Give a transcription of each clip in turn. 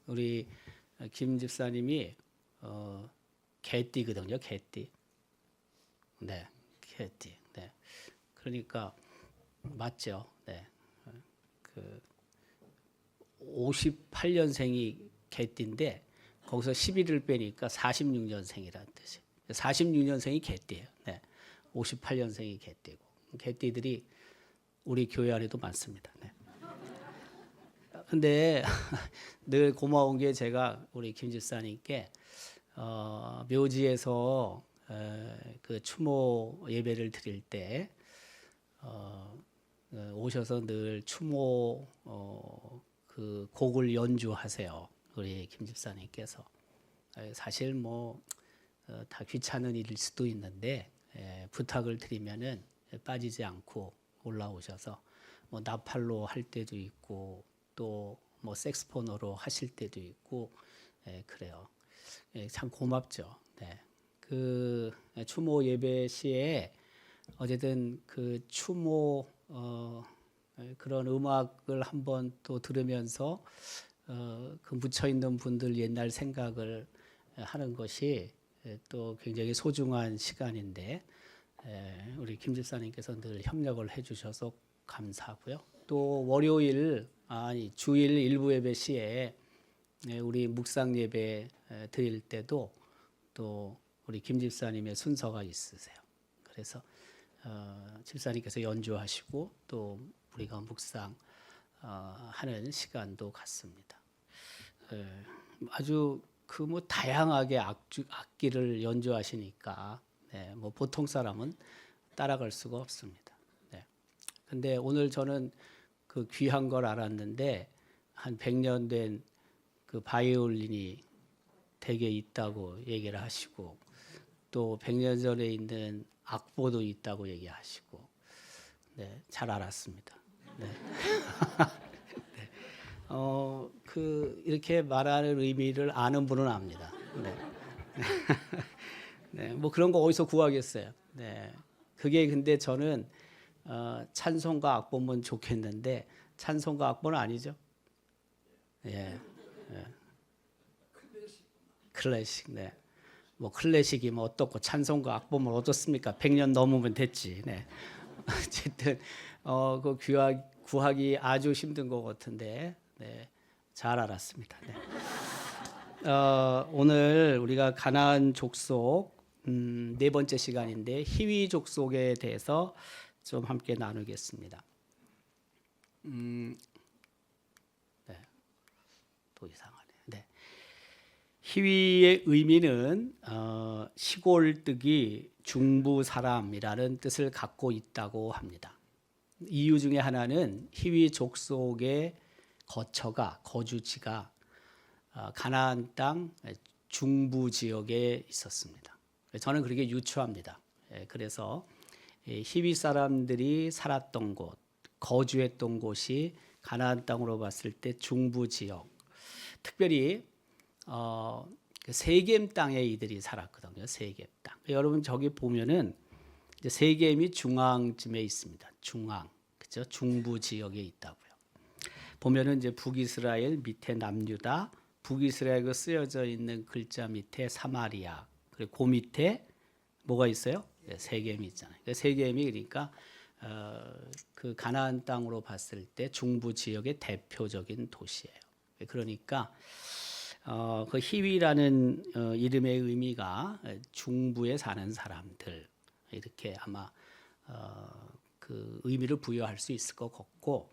우리 김 집사님이 개띠거든요. 개띠. 네, 개띠. 네. 그러니까 맞죠. 네. 그 58년생이 개띠인데 거기서 11을 빼니까 46년생이라는 뜻이에요. 46년생이 개띠예요. 네. 58년생이 개띠고 개띠들이 우리 교회 안에도 많습니다. 네. 근데 늘 고마운 게 제가 우리 김 집사님께 묘지에서 그 추모 예배를 드릴 때 오셔서 늘 추모 그 곡을 연주하세요. 우리 김 집사님께서 사실 뭐 다 귀찮은 일일 수도 있는데 부탁을 드리면은 빠지지 않고 올라오셔서 뭐 나팔로 할 때도 있고 또 뭐 색스폰으로 하실 때도 있고 그래요. 참 고맙죠. 네. 그 추모 예배 시에 어쨌든 그 추모 그런 음악을 한번 또 들으면서 그 묻혀 있는 분들 옛날 생각을 하는 것이 또 굉장히 소중한 시간인데 우리 김 집사님께서 늘 협력을 해주셔서 감사하고요. 또 월요일 주일 일부 예배 시에 우리 묵상 예배 드릴 때도 또 우리 김 집사님의 순서가 있으세요. 그래서 집사님께서 연주하시고 또 우리가 묵상 하는 시간도 갖습니다. 아주 그 뭐 다양하게 악기를 연주하시니까 뭐 보통 사람은 따라갈 수가 없습니다. 근데 오늘 저는 그 귀한 걸 알았는데 한 100년 된 그 바이올린이 댁에 있다고 얘기를 하시고 또 100년 전에 있는 악보도 있다고 얘기하시고 잘 알았습니다. 네. 그 이렇게 말하는 의미를 아는 분은 압니다. 뭐 그런 거 어디서 구하겠어요. 그게 근데 저는 찬송가 악보면 좋겠는데 찬송가 악보는 아니죠. 클래식. 뭐 클래식이면 어떻고 찬송가 악보면 어떻습니까? 100년 넘으면 됐지. 어쨌든 그 구하기 아주 힘든 것 같은데 잘 알았습니다. 오늘 우리가 가나안 족속 네 번째 시간인데 히위 족속에 대해서 좀 함께 나누겠습니다. 또 이상하네. 히위의 의미는 시골뜨기 중부 사람이라는 뜻을 갖고 있다고 합니다. 이유 중에 하나는 히위 족속의 거주지가 가나안 땅 중부 지역에 있었습니다. 저는 그렇게 유추합니다. 그래서 히위 사람들이 살았던 곳, 거주했던 곳이 가나안 땅으로 봤을 때 중부 지역, 특별히 세겜 땅에 이들이 살았거든요. 세겜 땅. 여러분 저기 보면은 이제 세겜이 중앙쯤에 있습니다. 중앙, 그죠? 중부 지역에 있다고요. 보면은 이제 북이스라엘 밑에 남유다, 북이스라엘 쓰여져 있는 글자 밑에 사마리아, 그리고 그 밑에 뭐가 있어요? 세겜이 있잖아요. 세겜이 그러니까 그 가나안 땅으로 봤을 때 중부 지역의 대표적인 도시예요. 그러니까 그 히위라는 이름의 의미가 중부에 사는 사람들 이렇게 아마 그 의미를 부여할 수 있을 것 같고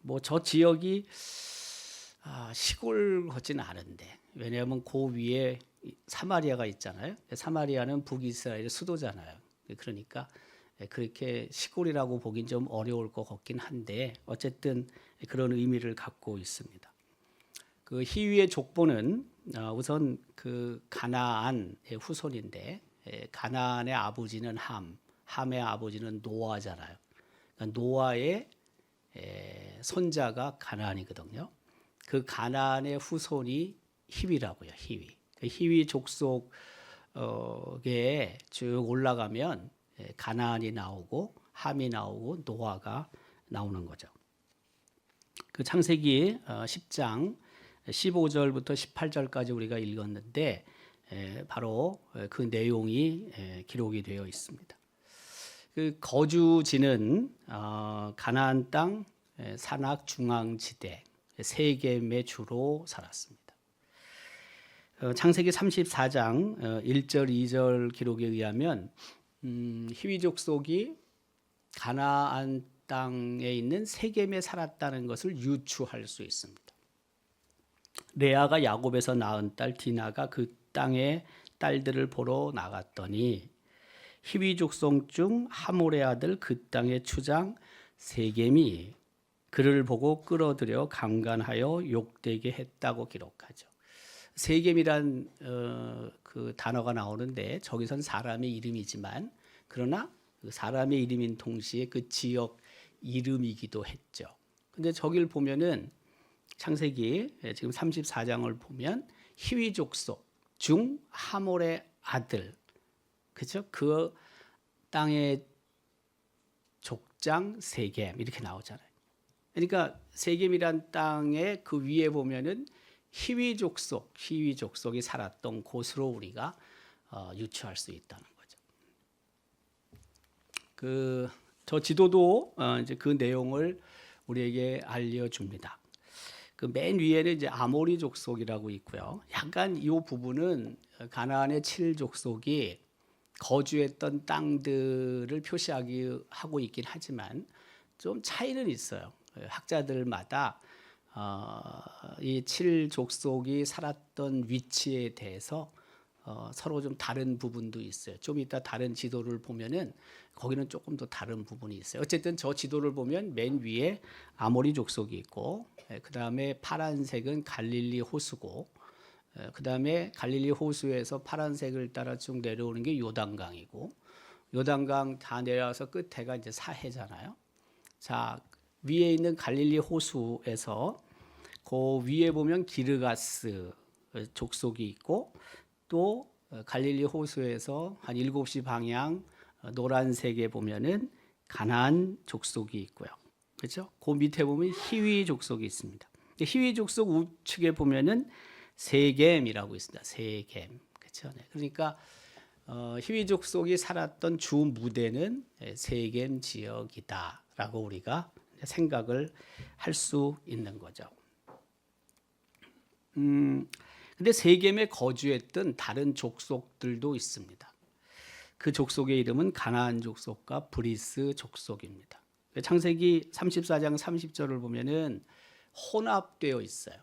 뭐 저 지역이 시골 같지는 않은데 왜냐하면 그 위에 사마리아가 있잖아요. 사마리아는 북이스라엘의 수도잖아요. 그러니까 그렇게 시골이라고 보긴 좀 어려울 것 같긴 한데 어쨌든 그런 의미를 갖고 있습니다. 그 히위의 족보는 우선 그 가나안의 후손인데 가나안의 아버지는 함의 아버지는 노아잖아요. 그러니까 노아의 손자가 가나안이거든요. 그 가나안의 후손이 히위라고요. 히위. 그 히위 족속에 쭉 올라가면 가나안이 나오고 함이 나오고 노아가 나오는 거죠. 그 창세기 10장 15절부터 18절까지 우리가 읽었는데 바로 그 내용이 기록이 되어 있습니다. 그 거주지는 가나안 땅 산악 중앙지대 세겜에 주로 살았습니다. 창세기 34장 1절 2절 기록에 의하면 히위 족속이 가나안 땅에 있는 세겜에 살았다는 것을 유추할 수 있습니다. 레아가 야곱에서 낳은 딸 디나가 그 땅의 딸들을 보러 나갔더니 히위 족속 중 하몰의 아들 그 땅의 추장 세겜이 그를 보고 끌어들여 강간하여 욕되게 했다고 기록하죠. 세겜이란 그 단어가 나오는데 저기선 사람의 이름이지만 그러나 그 사람의 이름인 동시에 그 지역 이름이기도 했죠. 근데 저길 보면은 창세기 지금 34장을 보면 히위 족속 중 하몰의 아들, 그죠? 그 땅의 족장 세겜 이렇게 나오잖아요. 그러니까 세겜이란 땅의 그 위에 보면은 히위 족속이 살았던 곳으로 우리가 유추할 수 있다는 거죠. 저 지도도 이제 그 내용을 우리에게 알려줍니다. 그 맨 위에는 이제 아모리 족속이라고 있고요. 약간 이 부분은 가나안의 7족속이 거주했던 땅들을 하고 있긴 하지만 좀 차이는 있어요. 학자들마다 이 7족속이 살았던 위치에 대해서 서로 좀 다른 부분도 있어요. 좀 이따 다른 지도를 보면은 거기는 조금 더 다른 부분이 있어요. 어쨌든 저 지도를 보면 맨 위에 아모리 족속이 있고 그 다음에 파란색은 갈릴리 호수고 그 다음에 갈릴리 호수에서 파란색을 따라 쭉 내려오는 게 요단강이고 요단강 다 내려와서 끝에가 이제 사해잖아요. 자, 위에 있는 갈릴리 호수에서 그 위에 보면 기르가스 족속이 있고 또 갈릴리 호수에서 한 7시 방향 노란색에 보면은 가나안 족속이 있고요. 그렇죠? 그 밑에 보면 히위 족속이 있습니다. 히위 족속 우측에 보면은 세겜이라고 있습니다. 세겜. 그렇죠? 네. 그러니까 히위 족속이 살았던 주 무대는 세겜 지역이다라고 우리가 생각을 할 수 있는 거죠. 근데 세겜에 거주했던 다른 족속들도 있습니다. 그 족속의 이름은 가나안 족속과 브리스 족속입니다. 창세기 34장 30절을 보면은 혼합되어 있어요.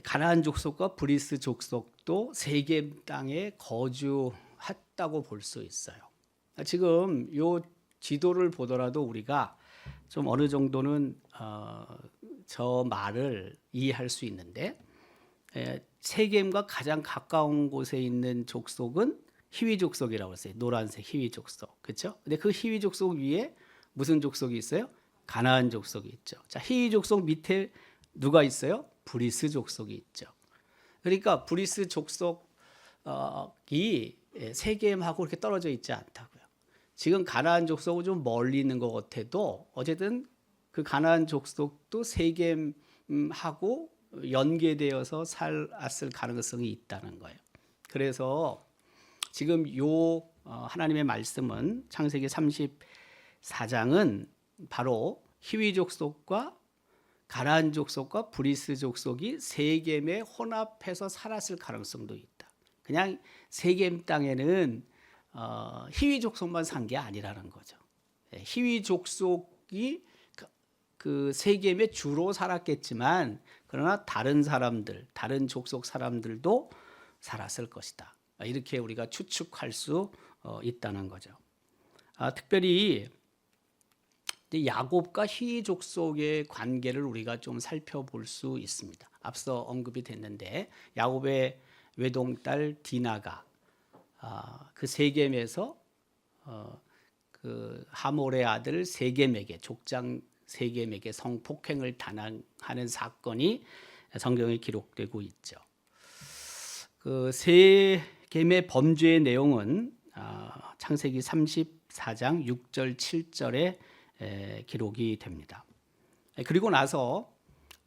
가나안 족속과 브리스 족속도 세겜 땅에 거주했다고 볼 수 있어요. 지금 이 지도를 보더라도 우리가 좀 어느 정도는 저 말을 이해할 수 있는데 세겜과 가장 가까운 곳에 있는 족속은 히위 족속이라고 했어요. 노란색 히위 족속, 그렇죠? 근데 그 히위 족속 위에 무슨 족속이 있어요? 가나안 족속이 있죠. 자, 히위 족속 밑에 누가 있어요? 브리스 족속이 있죠. 그러니까 브리스 족속이 세겜하고 이렇게 떨어져 있지 않다고요. 지금 가나안 족속은 좀 멀리 있는 것 같아도 어쨌든 그 가나안 족속도 세겜하고 연계되어서 살았을 가능성이 있다는 거예요. 그래서 지금 하나님의 말씀은 창세기 34장은 바로 히위 족속과 가나안 족속과 브리스 족속이 세겜에 혼합해서 살았을 가능성도 있다. 그냥 세겜 땅에는 히위 족속만 산 게 아니라는 거죠. 히위 족속이 그 세겜에 주로 살았겠지만 그러나 다른 사람들, 다른 족속 사람들도 살았을 것이다. 이렇게 우리가 추측할 수 있다는 거죠. 특별히 야곱과 히위 족속의 관계를 우리가 좀 살펴볼 수 있습니다. 앞서 언급이 됐는데 야곱의 외동딸 디나가 그 세겜에서 그 하몰의 아들 세겜에게 족장 세겜에게 성폭행을 당하는 사건이 성경에 기록되고 있죠. 그 세겜의 범죄의 내용은 창세기 34장 6절 7절에 기록이 됩니다. 그리고 나서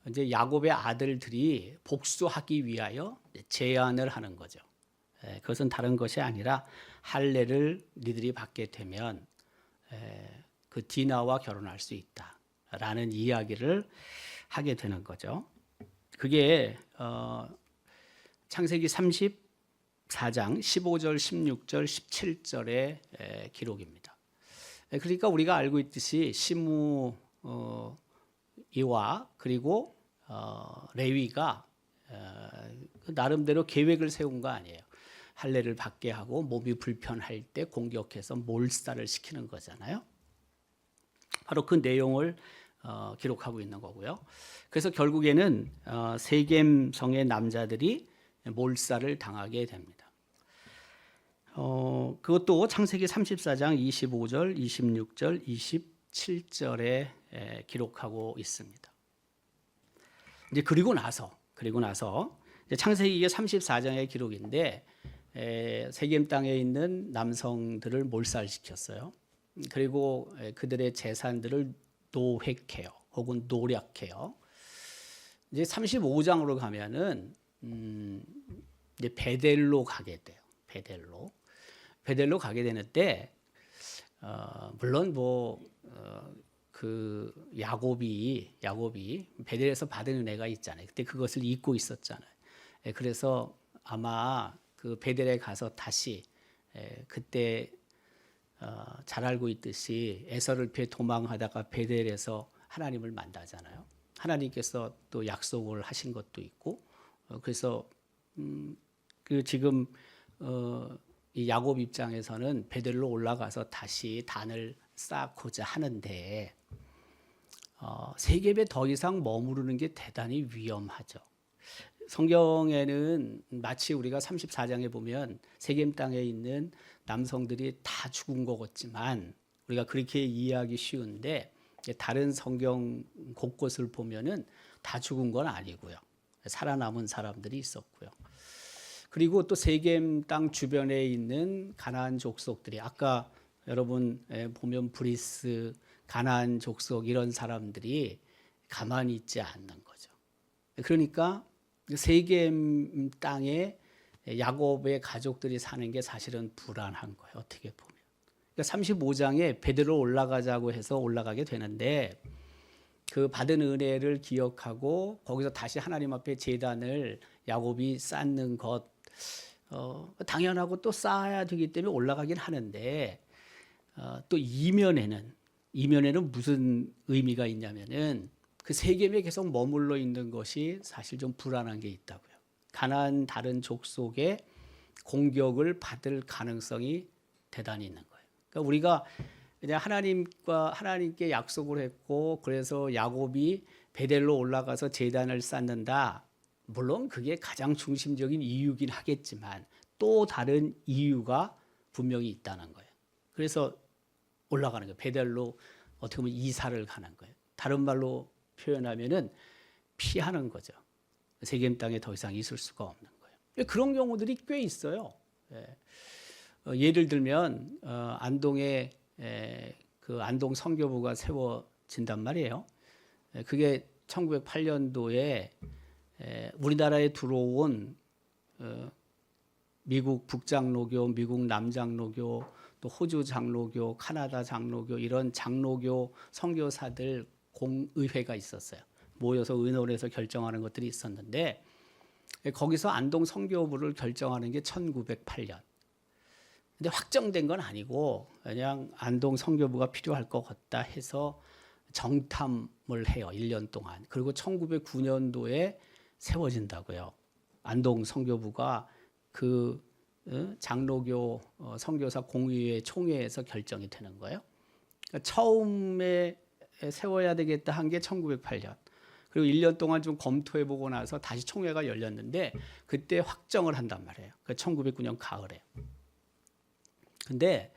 이제 야곱의 아들들이 복수하기 위하여 제안을 하는 거죠. 그것은 다른 것이 아니라 할례를 니들이 받게 되면 그 디나와 결혼할 수 있다라는 이야기를 하게 되는 거죠. 그게 창세기 34장 15절, 16절, 17절의 기록입니다. 그러니까 우리가 알고 있듯이 시므 이와 그리고 레위가 나름대로 계획을 세운 거 아니에요. 할례를 받게 하고 몸이 불편할 때 공격해서 몰살을 시키는 거잖아요. 바로 그 내용을 기록하고 있는 거고요. 그래서 결국에는 세겜 성의 남자들이 몰살을 당하게 됩니다. 그것도 창세기 34장 25절, 26절, 27절에 기록하고 있습니다. 이제 그리고 나서 이제 창세기가 34장의 기록인데 세겜 땅에 있는 남성들을 몰살시켰어요. 그리고 그들의 재산들을 노획해요, 혹은 노략해요. 이제 35장으로 가면은 이제 베델로 가게 돼요. 베델로 가게 되는데 물론 그 야곱이 베델에서 받은 은혜가 있잖아요. 그때 그것을 잊고 있었잖아요. 그래서 아마 그 베델에 가서 다시 그때 잘 알고 있듯이 에서를 피해 도망하다가 베델에서 하나님을 만나잖아요. 하나님께서 또 약속을 하신 것도 있고, 그래서 그 지금 이 야곱 입장에서는 베델로 올라가서 다시 단을 쌓고자 하는데 세겜에 더 이상 머무르는 게 대단히 위험하죠. 성경에는 마치 우리가 34장에 보면 세겜 땅에 있는 남성들이 다 죽은 것 같지만 우리가 그렇게 이해하기 쉬운데 다른 성경 곳곳을 보면은 다 죽은 건 아니고요. 살아남은 사람들이 있었고요. 그리고 또 세겜 땅 주변에 있는 가나안 족속들이 아까 여러분 보면 브리스, 가나안 족속 이런 사람들이 가만히 있지 않는 거죠. 그러니까 세겜 땅에 야곱의 가족들이 사는 게 사실은 불안한 거예요. 어떻게 보면. 그러니까 35장에 베드로 올라가자고 해서 올라가게 되는데 그 받은 은혜를 기억하고 거기서 다시 하나님 앞에 제단을 야곱이 쌓는 것 당연하고 또 쌓아야 되기 때문에 올라가긴 하는데 또 이면에는 무슨 의미가 있냐면은 그 세겜에 계속 머물러 있는 것이 사실 좀 불안한 게 있다고요. 가나안 다른 족속의 공격을 받을 가능성이 대단히 있는 거예요. 그러니까 우리가 그냥 하나님께 약속을 했고 그래서 야곱이 베델로 올라가서 제단을 쌓는다. 물론 그게 가장 중심적인 이유긴 하겠지만 또 다른 이유가 분명히 있다는 거예요. 그래서 올라가는 거예요. 베델로 어떻게 보면 이사를 가는 거예요. 다른 말로 표현하면은 피하는 거죠. 세겜 땅에 더 이상 있을 수가 없는 거예요. 그런 경우들이 꽤 있어요. 예를 들면 안동에 그 안동 선교부가 세워진단 말이에요. 그게 1908년도에 우리나라에 들어온 미국 북장로교, 미국 남장로교, 또 호주 장로교, 카나다 장로교 이런 장로교 선교사들 공의회가 있었어요. 모여서 의논해서 결정하는 것들이 있었는데 거기서 안동 선교부를 결정하는 게 1908년. 근데 확정된 건 아니고 그냥 안동 선교부가 필요할 것 같다 해서 정탐을 해요. 1년 동안. 그리고 1909년도에 세워진다고요. 안동 선교부가 그 장로교 선교사 공의회 총회에서 결정이 되는 거예요. 그러니까 처음에 세워야 되겠다 한 게 1908년. 그리고 1년 동안 좀 검토해보고 나서 다시 총회가 열렸는데 그때 확정을 한단 말이에요. 그 1909년 가을에. 근데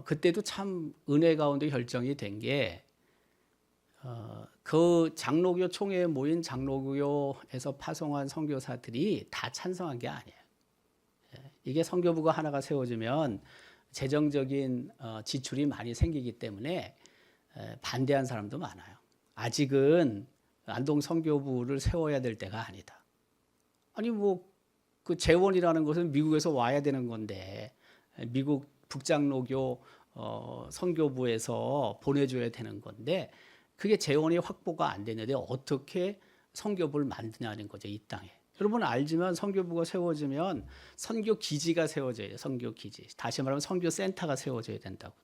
그때도 참 은혜 가운데 결정이 된 게 그 장로교 총회에 모인 장로교에서 파송한 선교사들이 다 찬성한 게 아니에요. 이게 선교부가 하나가 세워지면 재정적인 지출이 많이 생기기 때문에 반대한 사람도 많아요. 아직은 안동 선교부를 세워야 될 때가 아니다. 아니 뭐 그 재원이라는 것은 미국에서 와야 되는 건데 미국 북장로교 선교부에서 보내줘야 되는 건데 그게 재원이 확보가 안 되는데 어떻게 선교부를 만드냐는 거죠, 이 땅에. 여러분 알지만 선교부가 세워지면 선교 기지가 세워져야 돼요. 선교 기지. 다시 말하면 선교 센터가 세워져야 된다고.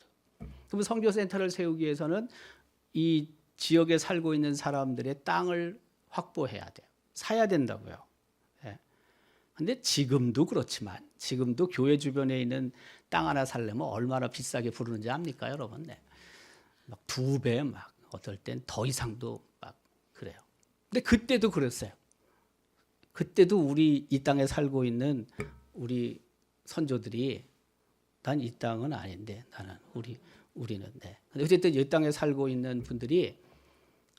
그러면 선교 센터를 세우기 위해서는 이 지역에 살고 있는 사람들의 땅을 확보해야 돼요. 사야 된다고요. 근데 지금도 그렇지만 지금도 교회 주변에 있는 땅 하나 살려면 얼마나 비싸게 부르는지 압니까, 여러분? 네. 막 2배, 막 어떨 땐 더 이상도 막 그래요. 근데 그때도 그랬어요. 그때도 우리 이 땅에 살고 있는 우리 선조들이 난 이 땅은 아닌데 나는 우리는 네. 근데 어쨌든 이 땅에 살고 있는 분들이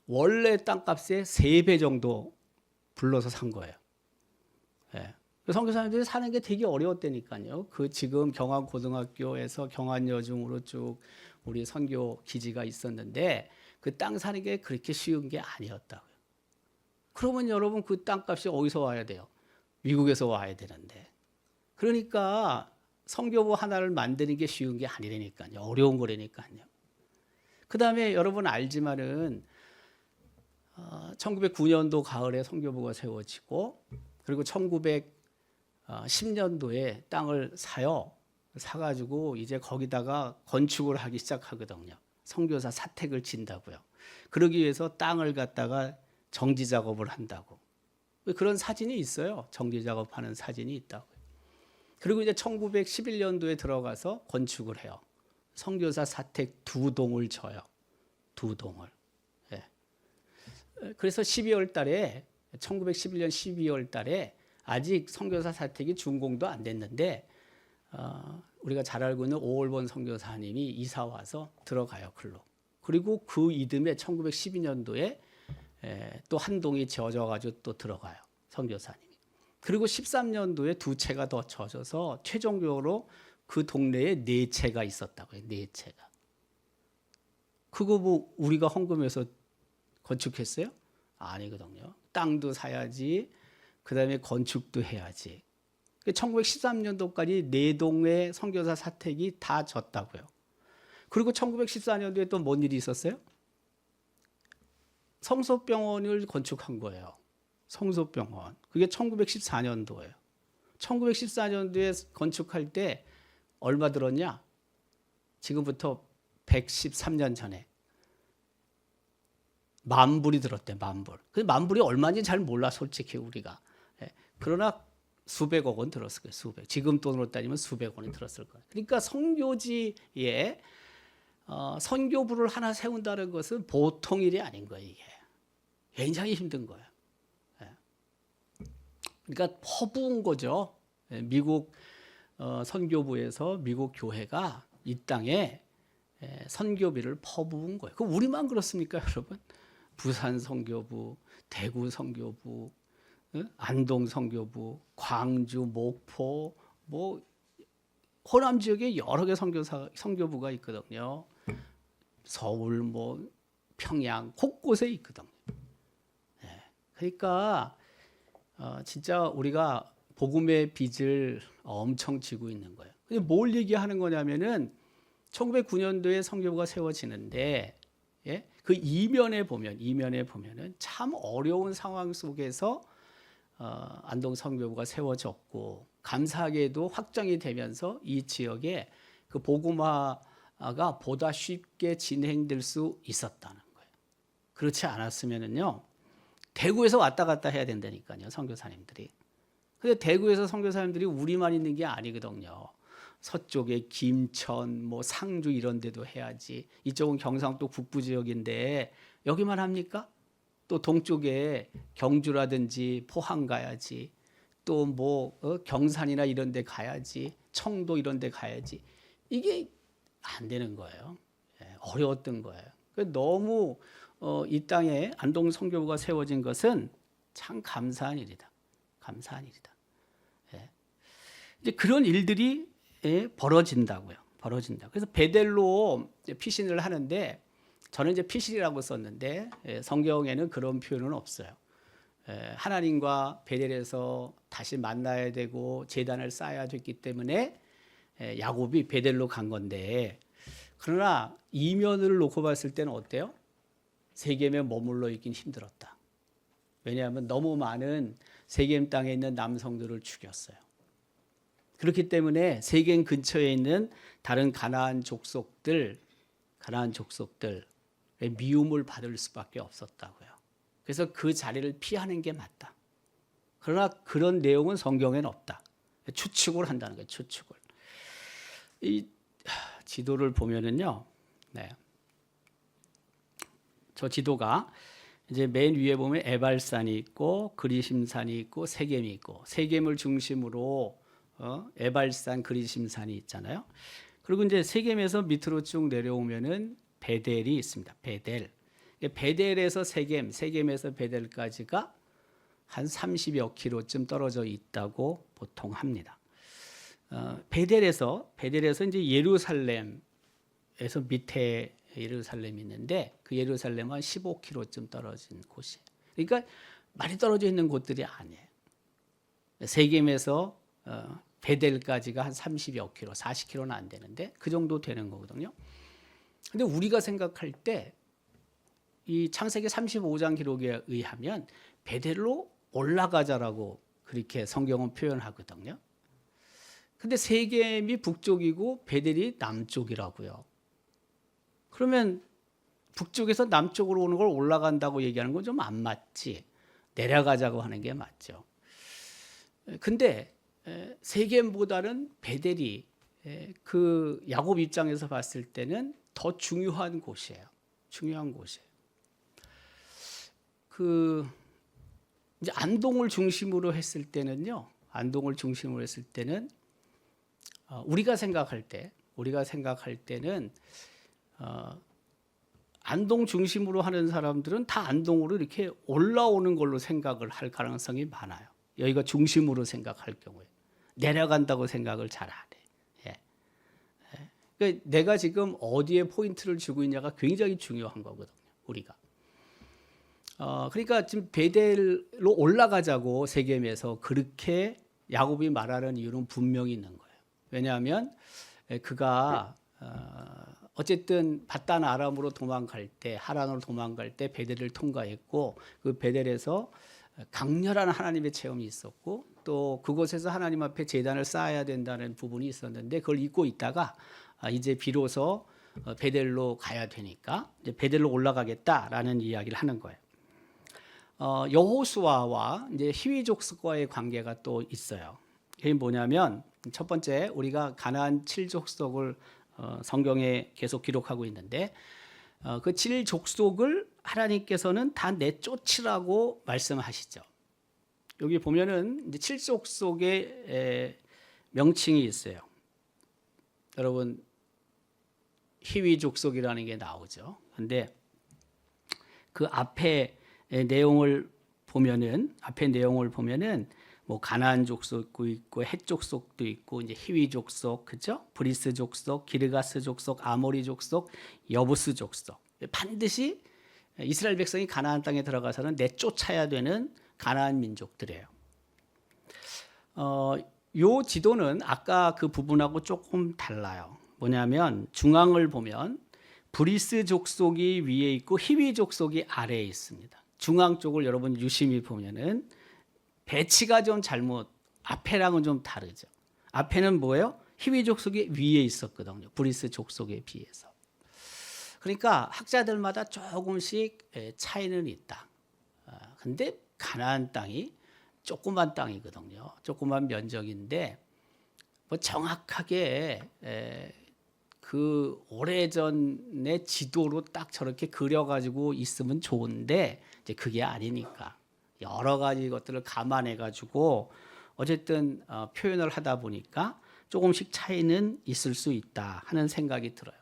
원래 땅값의 3배 정도 불러서 산 거예요. 네. 선교사님들이 사는 게 되게 어려웠다니까요. 그 지금 경안고등학교에서 경안여중으로 쭉 우리 선교 기지가 있었는데 그 땅 사는 게 그렇게 쉬운 게 아니었다고요. 그러면 여러분 그 땅값이 어디서 와야 돼요? 미국에서 와야 되는데. 그러니까 선교부 하나를 만드는 게 쉬운 게 아니라니까요. 어려운 거라니까요. 그다음에 여러분 알지만은 1909년도 가을에 선교부가 세워지고 그리고 1910년도에 땅을 사가지고 이제 거기다가 건축을 하기 시작하거든요. 선교사 사택을 진다고요. 그러기 위해서 땅을 갖다가 정지 작업을 한다고. 그런 사진이 있어요. 정지 작업하는 사진이 있다고요. 그리고 이제 1911년도에 들어가서 건축을 해요. 선교사 사택 2동을 져요. 2동을. 예. 그래서 12월 달에 1911년 12월 달에 아직 선교사 사택이 준공도 안 됐는데 우리가 잘 알고 있는 오월본 선교사님이 이사 와서 들어가요, 글로. 그리고 그 이듬해 1912년도에 또 한 동이 지어져가지고 또 들어가요, 선교사님이. 그리고 13년도에 2채가 더 져져서 최종적으로 그 동네에 4채가 있었다고요, 4채가. 그거 뭐 우리가 헌금해서 건축했어요? 아니거든요. 땅도 사야지, 그 다음에 건축도 해야지. 1913년도까지 4동의 선교사 사택이 다 졌다고요. 그리고 1914년도에 또 뭔 일이 있었어요? 성소병원을 건축한 거예요. 성소병원. 그게 1914년도예요. 1914년도에 건축할 때 얼마 들었냐? 지금부터 113년 전에 $10,000이 들었대, $10,000. 그 $10,000이 얼마인지 잘 몰라, 솔직히 우리가. 그러나 수백억 원 들었을 거예요. 수백. 지금 돈으로 따지면 수백 원이 들었을 거예요. 그러니까 선교지에 선교부를 하나 세운다는 것은 보통 일이 아닌 거예요. 이게 굉장히 힘든 거예요. 그러니까 퍼부은 거죠. 미국 선교부에서 미국 교회가 이 땅에 선교비를 퍼부은 거예요. 그 우리만 그렇습니까, 여러분? 부산 선교부, 대구 선교부, 안동 선교부, 광주, 목포, 뭐 호남 지역에 여러 개 선교부가 있거든요. 서울, 뭐 평양 곳곳에 있거든요. 그러니까 진짜 우리가 복음의 빚을 엄청 지고 있는 거예요. 근데 뭘 얘기하는 거냐면은 1909년도에 선교부가 세워지는데 그 이면에 보면은 참 어려운 상황 속에서 안동 선교부가 세워졌고 감사하게도 확정이 되면서 이 지역에 그 복음화가 보다 쉽게 진행될 수 있었다는 거예요. 그렇지 않았으면은요 대구에서 왔다 갔다 해야 된다니까요, 선교사님들이. 근데 대구에서 선교사님들이 우리만 있는 게 아니거든요. 서쪽에 김천, 뭐 상주 이런 데도 해야지. 이쪽은 경상도 북부 지역인데 여기만 합니까? 또 동쪽에 경주라든지 포항 가야지. 또 뭐 경산이나 이런 데 가야지. 청도 이런 데 가야지. 이게 안 되는 거예요. 어려웠던 거예요. 너무 이 땅에 안동 선교부가 세워진 것은 참 감사한 일이다. 감사한 일이다. 이제 그런 일들이 벌어진다고요. 벌어진다. 그래서 베델로 피신을 하는데 저는 이제 피실이라고 썼는데 성경에는 그런 표현은 없어요. 하나님과 베델에서 다시 만나야 되고 제단을 쌓아야 됐기 때문에 야곱이 베델로 간 건데, 그러나 이면을 놓고 봤을 때는 어때요? 세겜에 머물러 있긴 힘들었다. 왜냐하면 너무 많은 세겜 땅에 있는 남성들을 죽였어요. 그렇기 때문에 세겜 근처에 있는 다른 가나안 족속들의 미움을 받을 수밖에 없었다고요. 그래서 그 자리를 피하는 게 맞다. 그러나 그런 내용은 성경에는 없다. 추측을 한다는 거예요. 추측을. 이 지도를 보면은요, 네. 저 지도가 이제 맨 위에 보면 에발산이 있고 그리심산이 있고 세겜이 있고, 세겜을 중심으로 에발산, 그리심산이 있잖아요. 그리고 이제 세겜에서 밑으로 쭉 내려오면은 베델이 있습니다. 베델. 베델에서 세겜, 세겜에서 베델까지가 한 30여 킬로쯤 떨어져 있다고 보통 합니다. 베델에서 이제 예루살렘에서 밑에 예루살렘이 있는데, 그 예루살렘은 한 15km쯤 떨어진 곳이에요. 그러니까 많이 떨어져 있는 곳들이 아니에요. 세겜에서 베델까지가 한 30여 킬로, 40km는 안 되는데 그 정도 되는 거거든요. 근데 우리가 생각할 때 이 창세기 35장 기록에 의하면 베델로 올라가자라고 그렇게 성경은 표현하거든요. 근데 세겜이 북쪽이고 베델이 남쪽이라고요. 그러면 북쪽에서 남쪽으로 오는 걸 올라간다고 얘기하는 건 좀 안 맞지. 내려가자고 하는 게 맞죠. 근데 세겜보다는 베델이 그 야곱 입장에서 봤을 때는 더 중요한 곳이에요. 중요한 곳이에요. 이제 안동을 중심으로 했을 때는요. 안동을 중심으로 했을 때는 우리가 생각할 때는 안동 중심으로 하는 사람들은 다 안동으로 이렇게 올라오는 걸로 생각을 할 가능성이 많아요. 여기가 중심으로 생각할 경우에 내려간다고 생각을 잘 안 해. 그러니까 내가 지금 어디에 포인트를 주고 있냐가 굉장히 중요한 거거든요. 우리가. 그러니까 지금 베델로 올라가자고 세겜에서 그렇게 야곱이 말하는 이유는 분명히 있는 거예요. 왜냐하면 그가 어쨌든 바단 아람으로 도망갈 때, 하란으로 도망갈 때 베델을 통과했고, 그 베델에서 강렬한 하나님의 체험이 있었고, 또 그곳에서 하나님 앞에 제단을 쌓아야 된다는 부분이 있었는데, 그걸 잊고 있다가 이제 비로소 베델로 가야 되니까 이제 베델로 올라가겠다라는 이야기를 하는 거예요. 여호수아와 이제 히위 족속과의 관계가 또 있어요. 그게 뭐냐면, 첫 번째 우리가 가나안 7족속을 성경에 계속 기록하고 있는데, 그 7족속을 하나님께서는 다 내쫓으라고 말씀하시죠. 여기 보면은 이제 7족속의 명칭이 있어요. 여러분, 히위 족속이라는 게 나오죠. 근데 그 앞에 내용을 보면은 뭐 가나안 족속도 있고 헷 족속도 있고 이제 히위 족속, 그죠? 브리스 족속, 기르가스 족속, 아모리 족속, 여부스 족속. 반드시 이스라엘 백성이 가나안 땅에 들어가서는 내쫓아야 되는 가나안 민족들이에요. 요 지도는 아까 그 부분하고 조금 달라요. 뭐냐면 중앙을 보면 브리스 족속이 위에 있고 히위 족속이 아래에 있습니다. 중앙 쪽을 여러분 유심히 보면은 배치가 좀 앞에랑은 좀 다르죠. 앞에는 뭐예요? 히위 족속이 위에 있었거든요. 브리스 족속에 비해서. 그러니까 학자들마다 조금씩 차이는 있다. 근데 가나안 땅이 조그만 땅이거든요. 조그만 면적인데 뭐 정확하게 그 오래전의 지도로 딱 저렇게 그려가지고 있으면 좋은데 이제 그게 아니니까 여러 가지 것들을 감안해가지고 어쨌든 표현을 하다 보니까 조금씩 차이는 있을 수 있다 하는 생각이 들어요.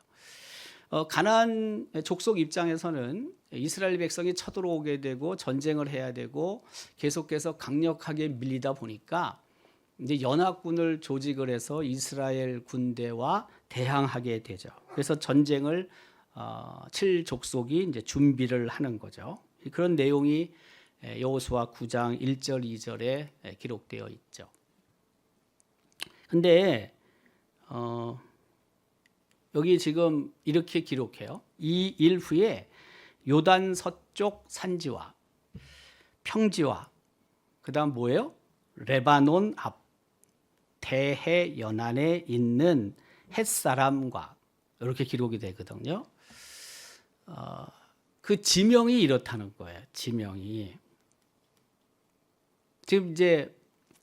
가나안 족속 입장에서는 이스라엘 백성이 쳐들어오게 되고 전쟁을 해야 되고 계속해서 강력하게 밀리다 보니까 이제 연합군을 조직을 해서 이스라엘 군대와 대항하게 되죠. 그래서 전쟁을 칠족속이 이제 준비를 하는 거죠. 그런 내용이 여호수아 9장 1절 2절에 기록되어 있죠. 근데 여기 지금 이렇게 기록해요. 이 일 후에 요단 서쪽 산지와 평지와 그다음 뭐예요? 레바논 앞 대해 연안에 있는 햇사람과 이렇게 기록이 되거든요. 그 지명이 이렇다는 거예요. 지명이 지금 이제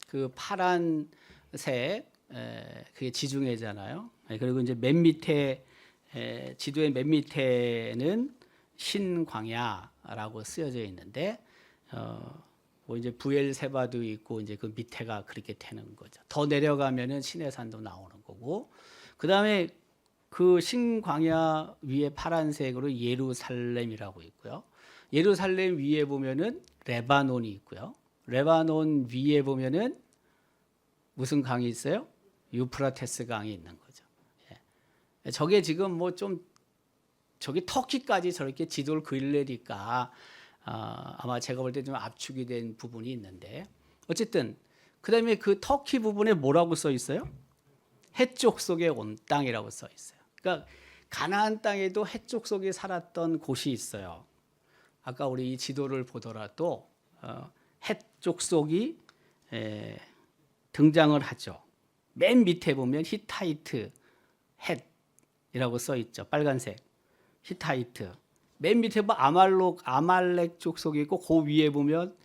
그 파란색 그게 지중해잖아요. 그리고 이제 맨 밑에 지도의 맨 밑에는 신광야라고 쓰여져 있는데 뭐 이제 부엘세바도 있고 이제 그 밑에가 그렇게 되는 거죠. 더 내려가면은 시내산도 나오는 거고, 그 다음에 그 신광야 위에 파란색으로 예루살렘이라고 있고요. 예루살렘 위에 보면은 레바논이 있고요. 레바논 위에 보면은 무슨 강이 있어요? 유프라테스 강이 있는 거죠. 예. 저게 지금 뭐 좀 저기 터키까지 저렇게 지도를 그리려니까 아마 제가 볼 때 좀 압축이 된 부분이 있는데 어쨌든 그다음에 그 터키 부분에 뭐라고 써 있어요? 해쪽 속에 온 땅이라고 써 있어요. 그러니까 가나안 땅에도 해쪽 속에 살았던 곳이 있어요. 아까 우리 이 지도를 보더라도 해쪽 속이 등장을 하죠. 맨 밑에 보면 히타이트 헷이라고 써 있죠. 빨간색 히타이트. 맨 밑에 뭐 아말렉 족속이 있고 그 위에 보면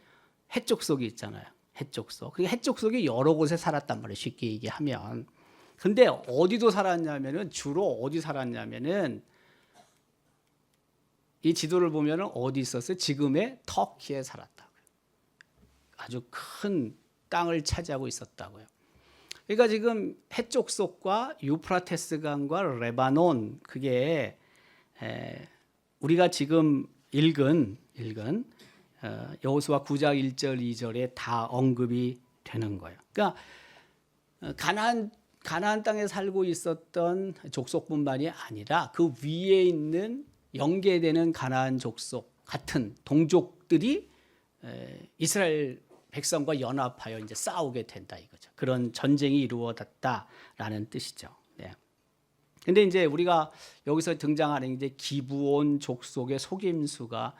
헷 족속이 있잖아요. 헷 족속. 그러니까 헷 족속이 여러 곳에 살았단 말이에요. 쉽게 얘기하면. 근데 어디도 살았냐면은 주로 어디 살았냐면은 이 지도를 보면은 어디 있었어요? 지금의 터키에 살았다고요. 아주 큰 땅을 차지하고 있었다고요. 그러니까 지금 헷 족속과 유프라테스 강과 레바논 그게 우리가 지금 읽은 여호수아 9장 1절 2절에 다 언급이 되는 거예요. 그러니까 가나안 땅에 살고 있었던 족속뿐만이 아니라 그 위에 있는 연계되는 가나안 족속 같은 동족들이 이스라엘 백성과 연합하여 이제 싸우게 된다 이거죠. 그런 전쟁이 이루어졌다라는 뜻이죠. 네. 근데 이제 우리가 여기서 등장하는 이제 기브온 족속의 속임수가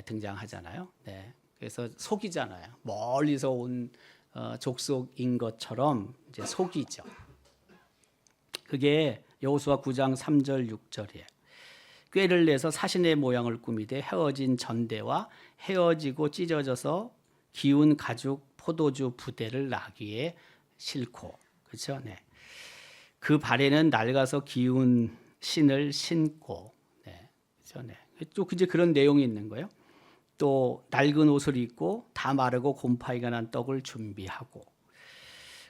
등장하잖아요. 네. 그래서 속이잖아요. 멀리서 온 족속인 것처럼 이제 속이죠. 그게 여호수아 9장 3절 6절이에요. 꾀를 내서 사신의 모양을 꾸미되 헤어진 전대와 헤어지고 찢어져서 기운 가죽 포도주 부대를 나귀에 싣고 그렇죠? 네. 그 발에는 낡아서 기운 신을 신고 네. 그렇죠? 네. 또 이제 그런 내용이 있는 거예요. 또 낡은 옷을 입고 다 마르고 곰팡이가 난 떡을 준비하고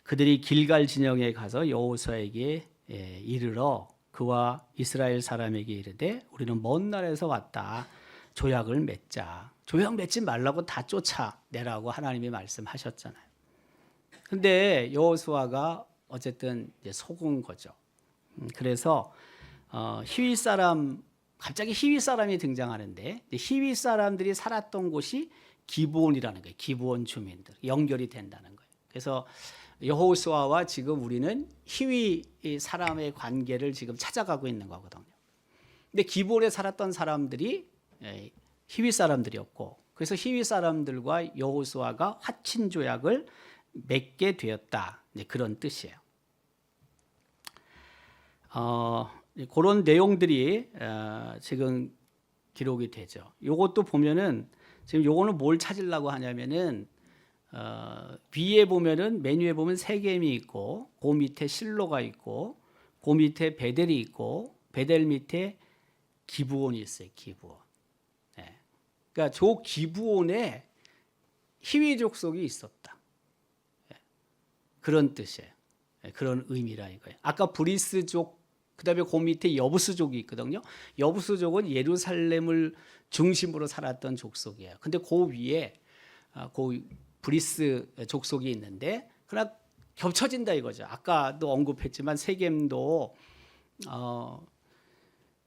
그들이 길갈 진영에 가서 여호수아에게 이르러 그와 이스라엘 사람에게 이르되 우리는 먼 나라에서 왔다. 조약을 맺자. 조약 맺지 말라고 다 쫓아내라고 하나님이 말씀하셨잖아요. 근데 여호수아가 어쨌든 이제 속은 거죠. 그래서 히위 사람 갑자기 히위 사람이 등장하는데 히위 사람들이 살았던 곳이 기브온이라는 거예요. 기브온 주민들 연결이 된다는 거예요. 그래서 여호수아와 지금 우리는 히위 사람의 관계를 지금 찾아가고 있는 거거든요. 근데 기브온에 살았던 사람들이 히위 사람들이었고 그래서 히위 사람들과 여호수아가 화친 조약을 맺게 되었다. 그런 뜻이에요. 그런 내용들이 지금 기록이 되죠. 이것도 보면은 지금 요거는 뭘 찾으려고 하냐면은 위에 보면은 맨 위에 보면 세겜이 있고 그 밑에 실로가 있고 그 밑에 베델이 있고 베델 밑에 기브온이 있어요. 기브온. 네. 그러니까 저 기브온에 히위 족속이 있었다. 네. 그런 뜻이에요. 네. 그런 의미라 이거예요. 아까 브리스족 그다음에 그 밑에 여부스족이 있거든요. 여부스족은 예루살렘을 중심으로 살았던 족속이에요. 근데 그 위에 그 브리스 족속이 있는데 그러나 겹쳐진다 이거죠. 아까도 언급했지만 세겜도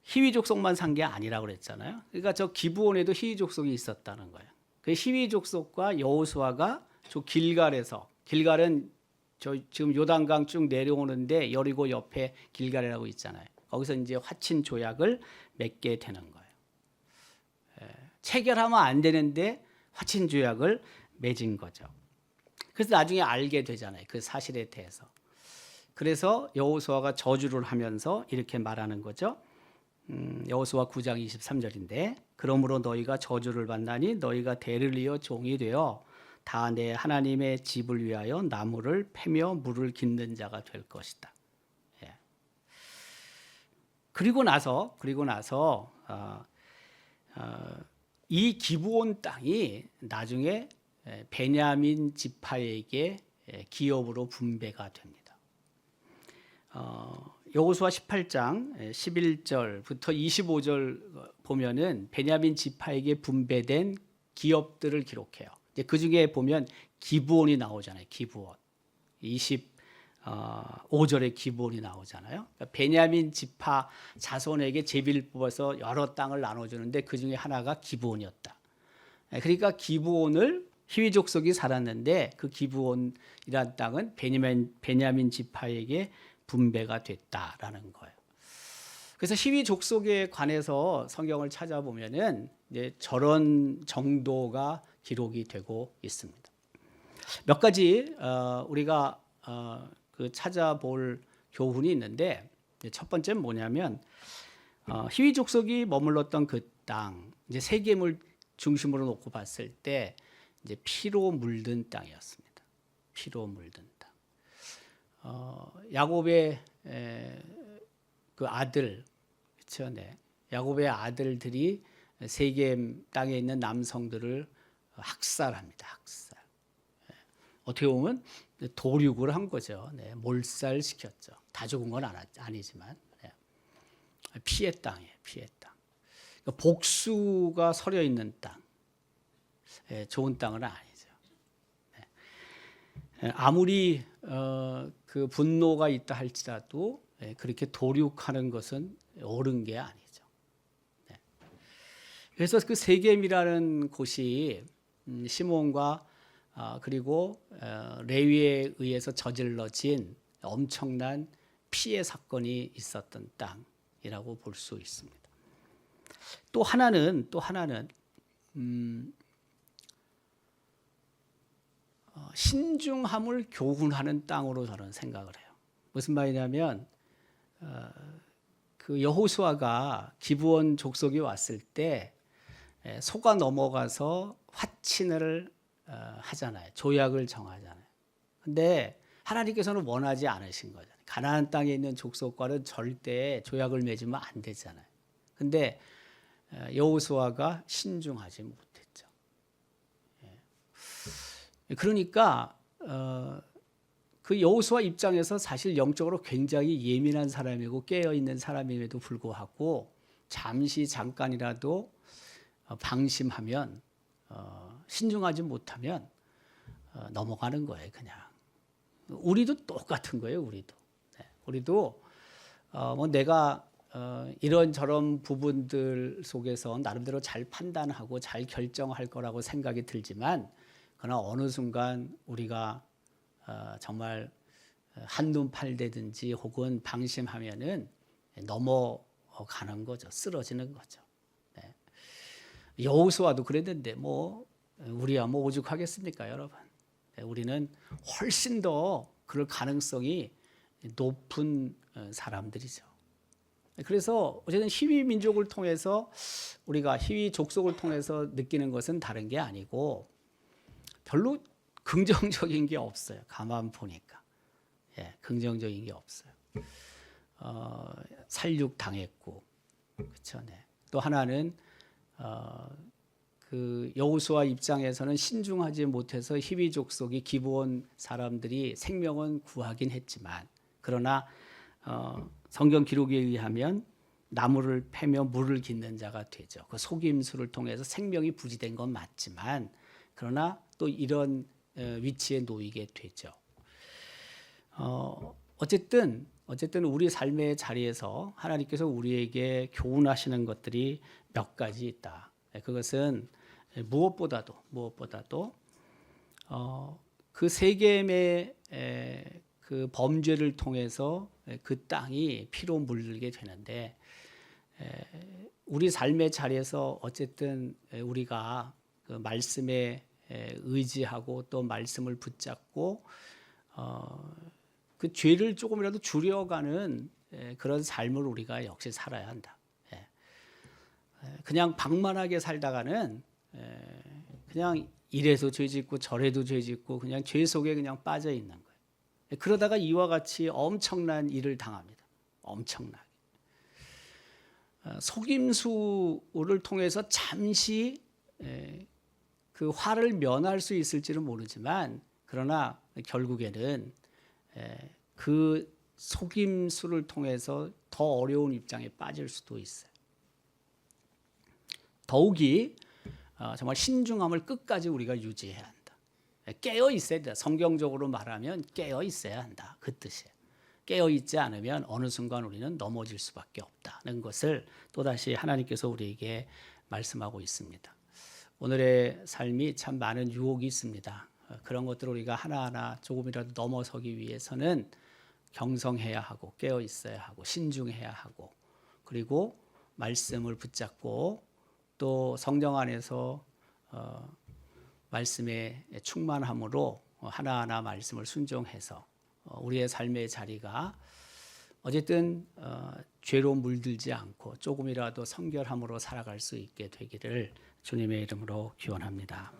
히위 족속만 산 게 아니라고 그랬잖아요. 그러니까 저 기브온에도 히위 족속이 있었다는 거예요. 그 히위 족속과 여호수아가 저 길갈은 저 지금 요단강 쭉 내려오는데 여리고 옆에 길갈이라고 있잖아요. 거기서 이제 화친 조약을 맺게 되는 거예요. 체결하면 안 되는데 화친 조약을 맺은 거죠. 그래서 나중에 알게 되잖아요. 그 사실에 대해서. 그래서 여호수아가 저주를 하면서 이렇게 말하는 거죠. 여호수아 9장 23절인데 그러므로 너희가 저주를 받나니 너희가 대를 이어 종이 되어 다 내 하나님의 집을 위하여 나무를 패며 물을 깃는 자가 될 것이다. 예. 그리고 나서 이 기브온 땅이 나중에 베냐민 지파에게 기업으로 분배가 됩니다. 여호수아 18장 11절부터 25절 보면은 베냐민 지파에게 분배된 기업들을 기록해요. 그 중에 보면 기브온이 나오잖아요. 기브온 25절에 기브온이 나오잖아요. 그러니까 베냐민 지파 자손에게 제비를 뽑아서 여러 땅을 나눠주는데 그 중에 하나가 기브온이었다. 그러니까 기브온을 히위 족속이 살았는데 그 기브온이라는 땅은 베냐민 지파에게 분배가 됐다라는 거예요. 그래서 히위 족속에 관해서 성경을 찾아보면은 이제 저런 정도가 기록이 되고 있습니다. 몇 가지 우리가 그 찾아볼 교훈이 있는데 첫 번째는 뭐냐면 히위 족속이 머물렀던 그 땅, 이제 세겜을 중심으로 놓고 봤을 때 이제 피로 물든 땅이었습니다. 피로 물든 땅. 야곱의 그 아들, 그렇죠? 네. 야곱의 아들들이 세겜 땅에 있는 남성들을 학살합니다. 학살. 어떻게 보면 도륙을 한 거죠. 네. 몰살시켰죠. 다 죽은 건 아니지만 네. 피해 땅이에요. 피해 땅. 그러니까 복수가 서려 있는 땅. 네. 좋은 땅은 아니죠. 네. 아무리 그 분노가 있다 할지라도 그렇게 도륙하는 것은 옳은 게 아니죠. 네. 그래서 그 세겜이라는 곳이 시몬과 그리고 레위에 의해서 저질러진 엄청난 피해 사건이 있었던 땅이라고 볼 수 있습니다. 또 하나는 신중함을 교훈하는 땅으로 저는 생각을 해요. 무슨 말이냐면 그 여호수아가 기브온 족속이 왔을 때 속아 넘어가서 화친을 하잖아요. 조약을 정하잖아요. 근데 하나님께서는 원하지 않으신 거잖아요. 가나안 땅에 있는 족속과는 절대 조약을 맺으면 안 되잖아요. 근데 여호수아가 신중하지 못했죠. 그러니까 그 여호수아 입장에서 사실 영적으로 굉장히 예민한 사람이고 깨어 있는 사람임에도 불구하고 잠깐이라도 방심하면 신중하지 못하면 넘어가는 거예요. 그냥 우리도 똑같은 거예요. 우리도 뭐 내가 이런저런 부분들 속에서 나름대로 잘 판단하고 잘 결정할 거라고 생각이 들지만 그러나 어느 순간 우리가 정말 한눈 팔대든지 혹은 방심하면은 넘어가는 거죠. 쓰러지는 거죠. 네. 여호수아도 그랬는데 뭐 우리야 뭐 오죽하겠습니까, 여러분? 네, 우리는 훨씬 더 그럴 가능성이 높은 사람들이죠. 그래서 어쨌든 히위 민족을 통해서 우리가 히위 족속을 통해서 느끼는 것은 다른 게 아니고 별로 긍정적인 게 없어요. 가만 보니까 긍정적인 게 없어요. 살육 당했고, 그렇죠. 네. 또 하나는 그 여호수아 입장에서는 신중하지 못해서 히위 족속이 기브온 사람들이 생명은 구하긴 했지만 그러나 성경 기록에 의하면 나무를 패며 물을 깃는 자가 되죠. 그 속임수를 통해서 생명이 부지된 건 맞지만 그러나 또 이런 위치에 놓이게 되죠. 어쨌든 어쨌든 우리 삶의 자리에서 하나님께서 우리에게 교훈하시는 것들이 몇 가지 있다. 그것은 무엇보다도 그 세겜의 그 범죄를 통해서 그 땅이 피로 물들게 되는데, 우리 삶의 자리에서 어쨌든 우리가 그 말씀에 의지하고 또 말씀을 붙잡고 그 죄를 조금이라도 줄여가는 그런 삶을 우리가 역시 살아야 한다. 그냥 방만하게 살다가는 그냥 이래도 죄 짓고 저래도 죄 짓고 그냥 죄 속에 그냥 빠져 있는 거예요. 그러다가 이와 같이 엄청난 일을 당합니다. 엄청나게. 속임수를 통해서 잠시 그 화를 면할 수 있을지는 모르지만, 그러나 결국에는 그 속임수를 통해서 더 어려운 입장에 빠질 수도 있어요. 더욱이 정말 신중함을 끝까지 우리가 유지해야 한다. 깨어 있어야 된다. 성경적으로 말하면 깨어 있어야 한다. 그 뜻이에요. 깨어 있지 않으면 어느 순간 우리는 넘어질 수밖에 없다는 것을 또다시 하나님께서 우리에게 말씀하고 있습니다. 오늘의 삶이 참 많은 유혹이 있습니다. 그런 것들을 우리가 하나하나 조금이라도 넘어서기 위해서는 경성해야 하고 깨어 있어야 하고 신중해야 하고, 그리고 말씀을 붙잡고 또 성령 안에서 말씀에 충만함으로 하나하나 말씀을 순종해서 우리의 삶의 자리가 어쨌든 죄로 물들지 않고 조금이라도 성결함으로 살아갈 수 있게 되기를 주님의 이름으로 기원합니다.